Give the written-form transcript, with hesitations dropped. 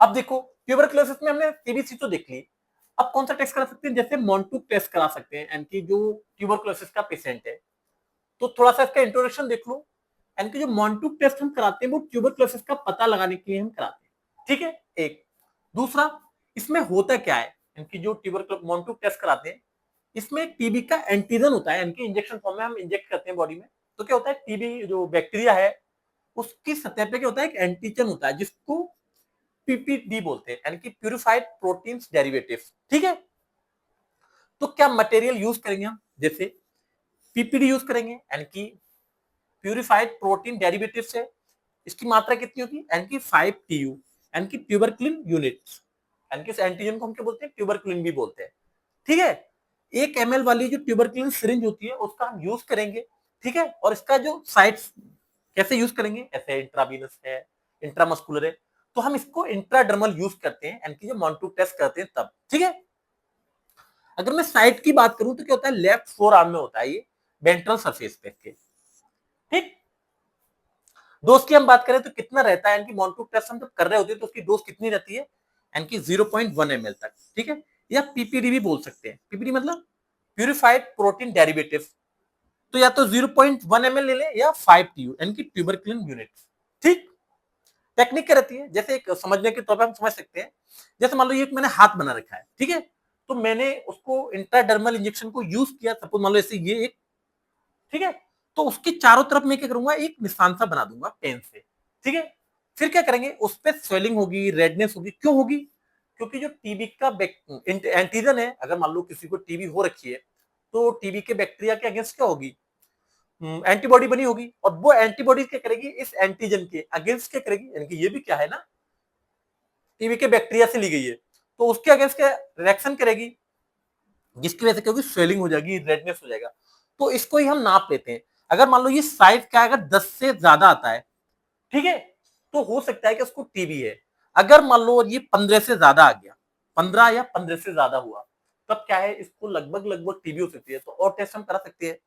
अब देखो ट्यूबरक्लोसिस में हमने टीबीसी तो देख ली, अब कौन सा टेस्ट करा सकते हैं, जैसे मॉन्टूक टेस्ट करा सकते हैं, यानी कि जो ट्यूबरक्लोसिस का पेशेंट है। तो थोड़ा सा इसका इंट्रोडक्शन देख लो, यानी कि जो मॉन्टूक टेस्ट हम कराते हैं वो ट्यूबरक्लोसिस का पता लगाने के लिए हम कराते हैं, ठीक है। एक दूसरा, इसमें होता क्या है, यानी कि जो मॉन्टूक टेस्ट कराते हैं, इसमें टीबी का एंटीजन होता है, यानी कि इंजेक्शन फॉर्म में हम इंजेक्ट करते हैं बॉडी में। तो क्या होता है, टीबी जो बैक्टीरिया है उसकी सतह पे क्या होता है, एक एंटीजन होता है जिसको पीपीडी बोलते हैं, यानी कि प्यूरिफाइड प्रोटीन डेरिवेटिव, ठीक है। तो क्या मटेरियल यूज करेंगे हम, जैसे पीपीडी यूज करेंगे, यानी कि प्यूरिफाइड प्रोटीन डेरिवेटिव से इसकी मात्रा कितनी होगी, यानी कि 5 TU, यानी कि ट्यूबरक्लिन यूनिट्स, यानी कि इस एंटीजन को हम क्या बोलते हैं, ट्यूबरक्लिन भी बोलते हैं, ठीक है। 1 ml वाली जो ट्यूबरक्लिन सिरिंज होती है उसका हम यूज करेंगे, ठीक है। और इसका जो साइट्स कैसे यूज करेंगे, ऐसे इंट्रावीनस है, इंट्रामस्कुलर है, तो हम इसको इंट्राडर्मल यूज करते हैं, यानी कि जो मॉन्टूक टेस्ट करते हैं तब, ठीक है। अगर मैं साइट की बात करूं तो क्या होता है, लेफ्ट फोर आर्म में होता है ये, वेंट्रल सरफेस पे के, ठीक। डोज की हम बात करें तो कितना रहता है, यानी कि मॉन्टूक टेस्ट हम जब कर रहे होते हैं तो उसकी डोज कितनी रहती है, यानी कि 0.1 ml तक, ठीक है। या पीपीडी भी बोल सकते हैं, पीपीडी मतलब प्यूरिफाइड प्रोटीन डेरिवेटिव। तो या तो 0.1 ml ले ले या 5 TU, यानी कि ट्यूबरक्लिन यूनिट, ठीक। टेक्निक क्या रहती है, जैसे एक समझने के तौर पर हम समझ सकते हैं, जैसे मान लो ये मैंने हाथ बना रखा है, ठीक है। तो मैंने उसको इंट्राडर्मल इंजेक्शन को यूज किया, सपोज मान लो ऐसे ये एक, ठीक है। तो उसके चारों तरफ मैं क्या करूंगा, एक निशान सा बना दूंगा पेन से, ठीक है। फिर क्या करेंगे, उस पर स्वेलिंग होगी, रेडनेस होगी, क्यों होगी, क्योंकि जो टीबी का एंटीजन है, अगर मान लो किसी को टीबी हो रखी है तो टीबी के बैक्टीरिया के अगेंस्ट क्या होगी, एंटीबॉडी बनी होगी, और वो एंटीबॉडी क्या करेगी, इस एंटीजन के अगेंस्ट क्या करेगी, यानी कि ये भी क्या है ना, टीबी के बैक्टीरिया से ली गई है, तो उसके अगेंस्ट क्या रिएक्शन करेगी, जिसकी वजह से क्या होगी, स्वेलिंग हो जाएगी, रेडनेस हो जाएगा। तो इसको ही हम नाप लेते हैं। अगर मान लो ये साइज क्या है, अगर 10 से ज्यादा आता है, ठीक है, तो हो सकता है कि उसको टीबी है। अगर मान लो ये 15 से ज्यादा आ गया, 15 या 15 से ज्यादा हुआ, तब क्या है, इसको लगभग लगभग टीबी हो सकती है, तो और टेस्ट हम करा सकते हैं।